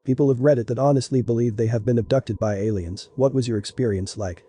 People of Reddit that honestly believe they have been abducted by aliens, what was your experience like?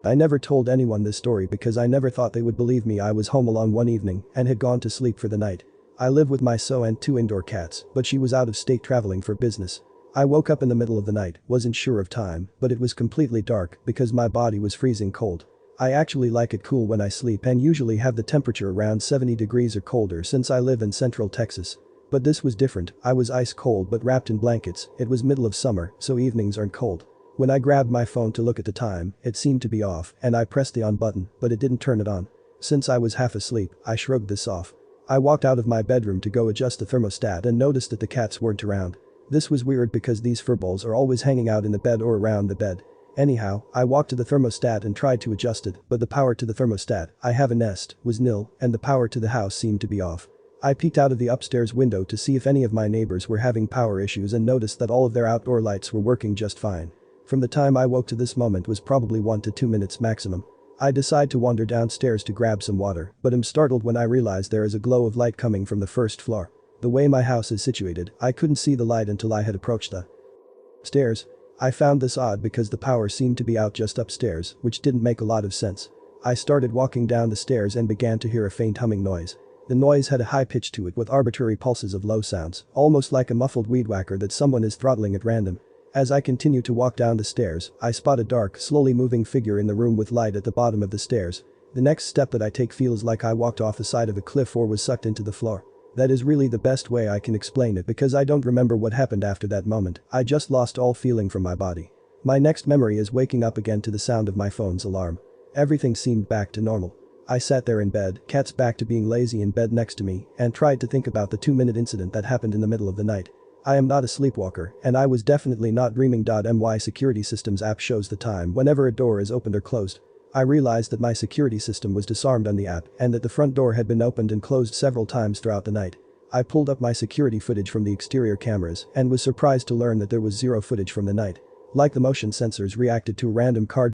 I never told anyone this story because I never thought they would believe me. I was home alone one evening and had gone to sleep for the night. I live with my so and 2 indoor cats, but she was out of state traveling for business. I woke up in the middle of the night, wasn't sure of time, but it was completely dark because my body was freezing cold. I actually like it cool when I sleep and usually have the temperature around 70 degrees or colder since I live in central Texas. But this was different. I was ice cold but wrapped in blankets. It was middle of summer, so evenings aren't cold. When I grabbed my phone to look at the time, it seemed to be off and I pressed the on button, but it didn't turn it on. Since I was half asleep, I shrugged this off. I walked out of my bedroom to go adjust the thermostat and noticed that the cats weren't around. This was weird because these furballs are always hanging out in the bed or around the bed. Anyhow, I walked to the thermostat and tried to adjust it, but the power to the thermostat, I have a Nest, was nil, and the power to the house seemed to be off. I peeked out of the upstairs window to see if any of my neighbors were having power issues and noticed that all of their outdoor lights were working just fine. From the time I woke to this moment was probably 1 to 2 minutes maximum. I decide to wander downstairs to grab some water, but am startled when I realize there is a glow of light coming from the first floor. The way my house is situated, I couldn't see the light until I had approached the stairs. I found this odd because the power seemed to be out just upstairs, which didn't make a lot of sense. I started walking down the stairs and began to hear a faint humming noise. The noise had a high pitch to it with arbitrary pulses of low sounds, almost like a muffled weed whacker that someone is throttling at random. As I continue to walk down the stairs, I spot a dark, slowly moving figure in the room with light at the bottom of the stairs. The next step that I take feels like I walked off the side of a cliff or was sucked into the floor. That is really the best way I can explain it because I don't remember what happened after that moment. I just lost all feeling from my body. My next memory is waking up again to the sound of my phone's alarm. Everything seemed back to normal. I sat there in bed, cats back to being lazy in bed next to me, and tried to think about the 2-minute incident that happened in the middle of the night. I am not a sleepwalker, and I was definitely not dreaming. My security systems app shows the time whenever a door is opened or closed. I realized that my security system was disarmed on the app and that the front door had been opened and closed several times throughout the night. I pulled up my security footage from the exterior cameras and was surprised to learn that there was zero footage from the night. Like the motion sensors reacted to a random car,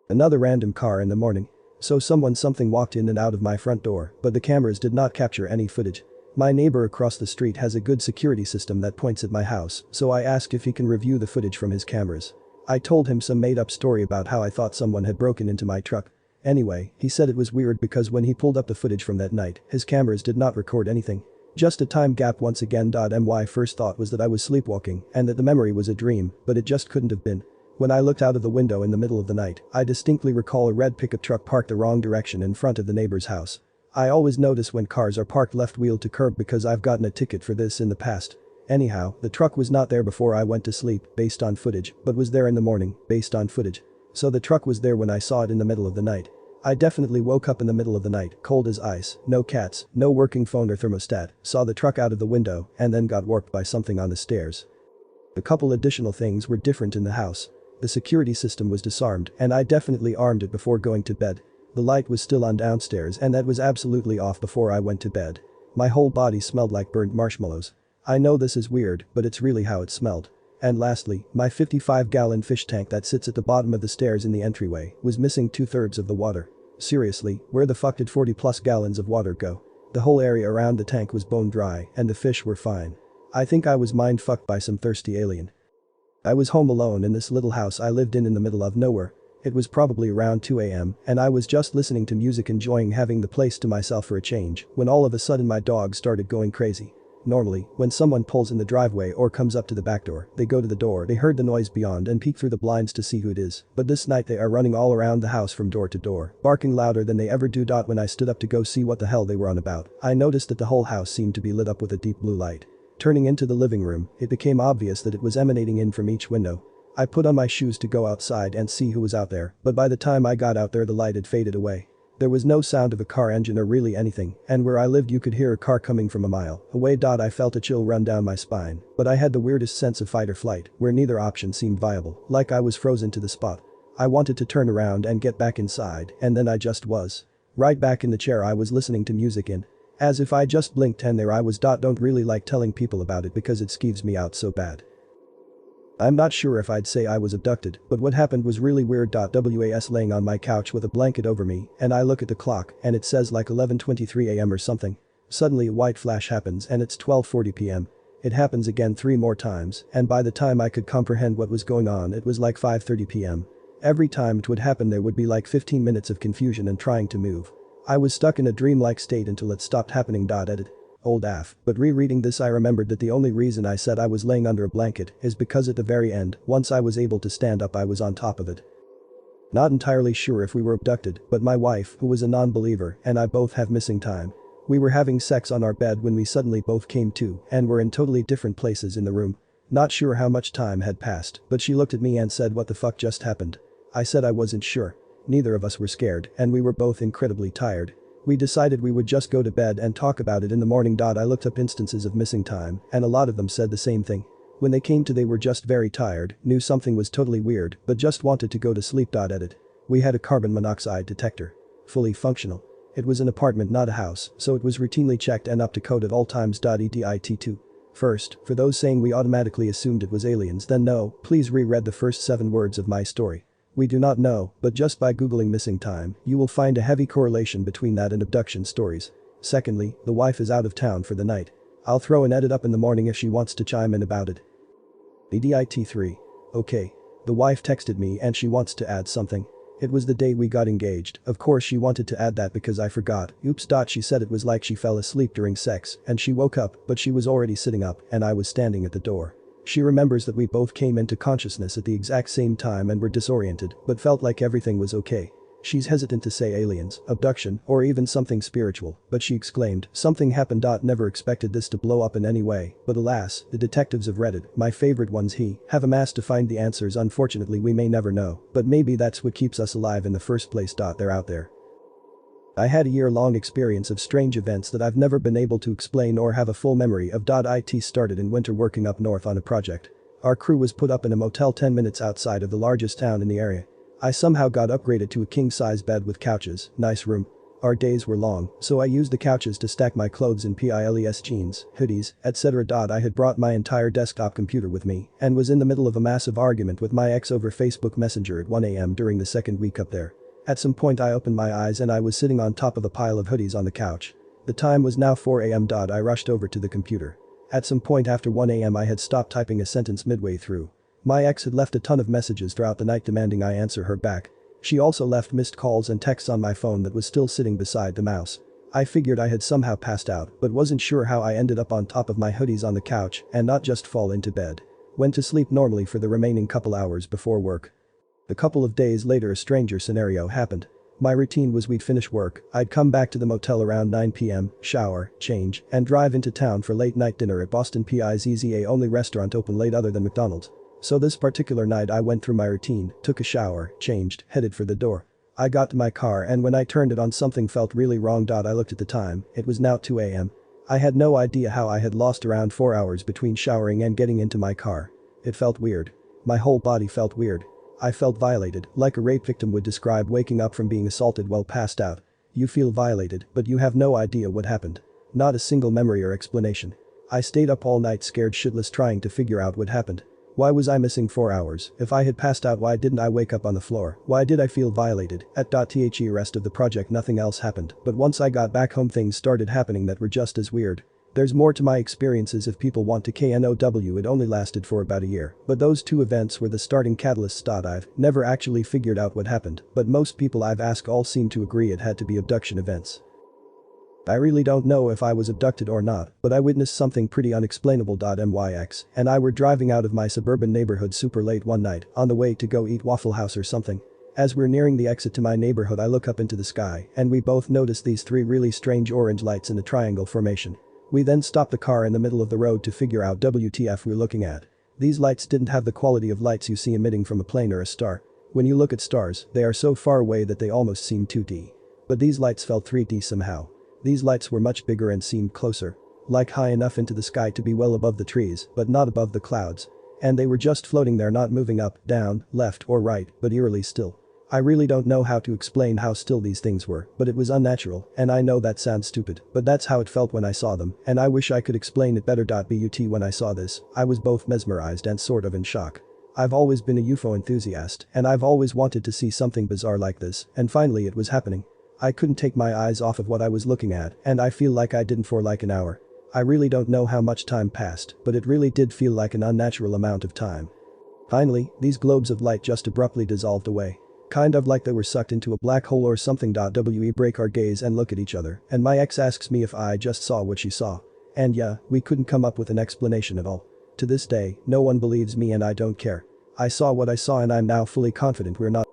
another random car in the morning. So something walked in and out of my front door, but the cameras did not capture any footage. My neighbor across the street has a good security system that points at my house, so I asked if he can review the footage from his cameras. I told him some made-up story about how I thought someone had broken into my truck. Anyway, he said it was weird because when he pulled up the footage from that night, his cameras did not record anything. Just a time gap once again. My first thought was that I was sleepwalking and that the memory was a dream, but it just couldn't have been. When I looked out of the window in the middle of the night, I distinctly recall a red pickup truck parked the wrong direction in front of the neighbor's house. I always notice when cars are parked left wheel to curb because I've gotten a ticket for this in the past. Anyhow, the truck was not there before I went to sleep, based on footage, but was there in the morning, based on footage. So the truck was there when I saw it in the middle of the night. I definitely woke up in the middle of the night, cold as ice, no cats, no working phone or thermostat, saw the truck out of the window, and then got warped by something on the stairs. A couple additional things were different in the house. The security system was disarmed and I definitely armed it before going to bed. The light was still on downstairs and that was absolutely off before I went to bed. My whole body smelled like burnt marshmallows. I know this is weird, but it's really how it smelled. And lastly, my 55-gallon fish tank that sits at the bottom of the stairs in the entryway was missing 2/3 of the water. Seriously, where the fuck did 40+ gallons of water go? The whole area around the tank was bone dry and the fish were fine. I think I was mind fucked by some thirsty alien. I was home alone in this little house I lived in the middle of nowhere. It was probably around 2 AM and I was just listening to music enjoying having the place to myself for a change when all of a sudden my dog started going crazy. Normally, when someone pulls in the driveway or comes up to the back door, they go to the door, they heard the noise beyond and peek through the blinds to see who it is, but this night they are running all around the house from door to door, barking louder than they ever do. When I stood up to go see what the hell they were on about, I noticed that the whole house seemed to be lit up with a deep blue light. Turning into the living room, it became obvious that it was emanating in from each window. I put on my shoes to go outside and see who was out there, but by the time I got out there the light had faded away. There was no sound of a car engine or really anything, and where I lived you could hear a car coming from a mile away. I felt a chill run down my spine, but I had the weirdest sense of fight or flight, where neither option seemed viable, like I was frozen to the spot. I wanted to turn around and get back inside, and then I just was. Right back in the chair I was listening to music in. As if I just blinked and there I was. Don't really like telling people about it because it skeeves me out so bad. I'm not sure if I'd say I was abducted, but what happened was really weird. Was laying on my couch with a blanket over me and I look at the clock and it says like 11:23 AM or something. Suddenly a white flash happens and it's 12:40 PM. It happens again 3 more times, and by the time I could comprehend what was going on it was like 5:30 p.m. Every time it would happen there would be like 15 minutes of confusion and trying to move. I was stuck in a dreamlike state until it stopped happening. Edit. Old af. But rereading this I remembered that the only reason I said I was laying under a blanket is because at the very end, once I was able to stand up I was on top of it. Not entirely sure if we were abducted, but my wife, who was a non-believer, and I both have missing time. We were having sex on our bed when we suddenly both came to and were in totally different places in the room. Not sure how much time had passed, but she looked at me and said, "What the fuck just happened?" I said I wasn't sure. Neither of us were scared, and we were both incredibly tired. We decided we would just go to bed and talk about it in the morning. I looked up instances of missing time, and a lot of them said the same thing. When they came to they were just very tired, knew something was totally weird, but just wanted to go to sleep. Edit. We had a carbon monoxide detector. Fully functional. It was an apartment, not a house, so it was routinely checked and up to code at all times. Edit. First, for those saying we automatically assumed it was aliens, then no, please reread the first 7 words of my story. We do not know, but just by googling missing time, you will find a heavy correlation between that and abduction stories. Secondly, the wife is out of town for the night. I'll throw an edit up in the morning if she wants to chime in about it. Edit 3. Okay. The wife texted me and she wants to add something. It was the day we got engaged, of course she wanted to add that because I forgot. Oops. She said it was like she fell asleep during sex and she woke up but she was already sitting up and I was standing at the door. She remembers that we both came into consciousness at the exact same time and were disoriented but felt like everything was okay. She's hesitant to say aliens, abduction, or even something spiritual, but she exclaimed, "Something happened. Never expected this to blow up in any way, but alas, the detectives of Reddit, my favorite ones have amassed to find the answers. Unfortunately we may never know, but maybe that's what keeps us alive in the first place. They're out there." I had a year-long experience of strange events that I've never been able to explain or have a full memory of. It started in winter working up north on a project. Our crew was put up in a motel 10 minutes outside of the largest town in the area. I somehow got upgraded to a king-size bed with couches, nice room. Our days were long, so I used the couches to stack my clothes in piles, jeans, hoodies, etc. I had brought my entire desktop computer with me and was in the middle of a massive argument with my ex over Facebook Messenger at 1 a.m. during the second week up there. At some point I opened my eyes and I was sitting on top of a pile of hoodies on the couch. The time was now 4 a.m. I rushed over to the computer. At some point after 1 a.m. I had stopped typing a sentence midway through. My ex had left a ton of messages throughout the night demanding I answer her back. She also left missed calls and texts on my phone that was still sitting beside the mouse. I figured I had somehow passed out but wasn't sure how I ended up on top of my hoodies on the couch and not just fall into bed. Went to sleep normally for the remaining couple hours before work. A couple of days later a stranger scenario happened. My routine was we'd finish work, I'd come back to the motel around 9 p.m, shower, change, and drive into town for late night dinner at Boston Pizza, only restaurant open late other than McDonald's. So this particular night I went through my routine, took a shower, changed, headed for the door. I got to my car and when I turned it on something felt really wrong. I looked at the time, it was now 2 a.m. I had no idea how I had lost around 4 hours between showering and getting into my car. It felt weird. My whole body felt weird. I felt violated, like a rape victim would describe waking up from being assaulted while passed out. You feel violated, but you have no idea what happened. Not a single memory or explanation. I stayed up all night scared shitless trying to figure out what happened. Why was I missing 4 hours? If I had passed out, why didn't I wake up on the floor? Why did I feel violated? At the rest of the project nothing else happened, but once I got back home things started happening that were just as weird. There's more to my experiences if people want to know. It only lasted for about a year, but those 2 events were the starting catalysts. I've never actually figured out what happened, but most people I've asked all seem to agree it had to be abduction events. I really don't know if I was abducted or not, but I witnessed something pretty unexplainable. MYX and I were driving out of my suburban neighborhood super late one night on the way to go eat Waffle House or something. As we're nearing the exit to my neighborhood I look up into the sky and we both notice these 3 really strange orange lights in a triangle formation. We then stop the car in the middle of the road to figure out WTF we're looking at. These lights didn't have the quality of lights you see emitting from a plane or a star. When you look at stars, they are so far away that they almost seem 2D. But these lights felt 3D somehow. These lights were much bigger and seemed closer. Like high enough into the sky to be well above the trees, but not above the clouds. And they were just floating there, not moving up, down, left or right, but eerily still. I really don't know how to explain how still these things were, but it was unnatural, and I know that sounds stupid, but that's how it felt when I saw them, and I wish I could explain it better. But when I saw this, I was both mesmerized and sort of in shock. I've always been a UFO enthusiast, and I've always wanted to see something bizarre like this, and finally it was happening. I couldn't take my eyes off of what I was looking at, and I feel like I didn't for like an hour. I really don't know how much time passed, but it really did feel like an unnatural amount of time. Finally, these globes of light just abruptly dissolved away. Kind of like they were sucked into a black hole or something. We break our gaze and look at each other, and my ex asks me if I just saw what she saw. And yeah, we couldn't come up with an explanation at all. To this day, no one believes me and I don't care. I saw what I saw and I'm now fully confident we're not.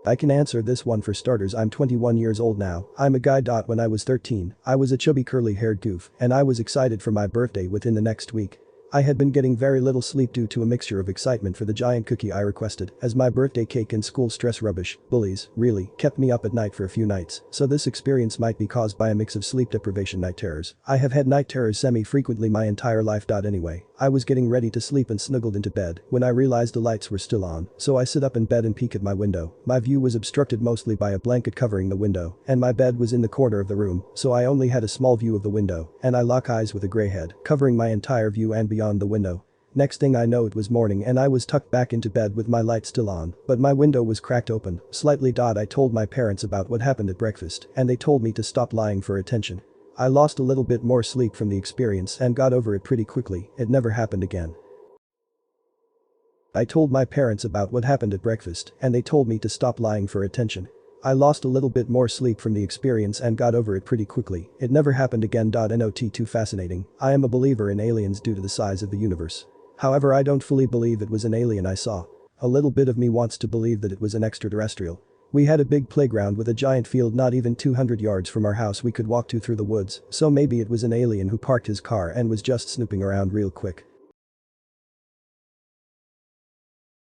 I can answer this one for starters. I'm 21 years old now. I'm a guy. When I was 13, I was a chubby curly-haired goof, and I was excited for my birthday within the next week. I had been getting very little sleep due to a mixture of excitement for the giant cookie I requested, as my birthday cake and school stress rubbish, bullies, really, kept me up at night for a few nights, so this experience might be caused by a mix of sleep deprivation night terrors. I have had night terrors semi-frequently my entire life. Anyway, I was getting ready to sleep and snuggled into bed when I realized the lights were still on, so I sit up in bed and peek at my window. My view was obstructed mostly by a blanket covering the window, and my bed was in the corner of the room, so I only had a small view of the window, and I lock eyes with a gray head, covering my entire view and beyond the window. Next thing I know it was morning and I was tucked back into bed with my light still on, but my window was cracked open, slightly. I told my parents about what happened at breakfast, and they told me to stop lying for attention. I lost a little bit more sleep from the experience and got over it pretty quickly. It never happened again. I told my parents about what happened at breakfast, and they told me to stop lying for attention. I lost a little bit more sleep from the experience and got over it pretty quickly. It never happened again. Not too fascinating. I am a believer in aliens due to the size of the universe. However, I don't fully believe it was an alien I saw. A little bit of me wants to believe that it was an extraterrestrial. We had a big playground with a giant field not even 200 yards from our house we could walk to through the woods, so maybe it was an alien who parked his car and was just snooping around real quick.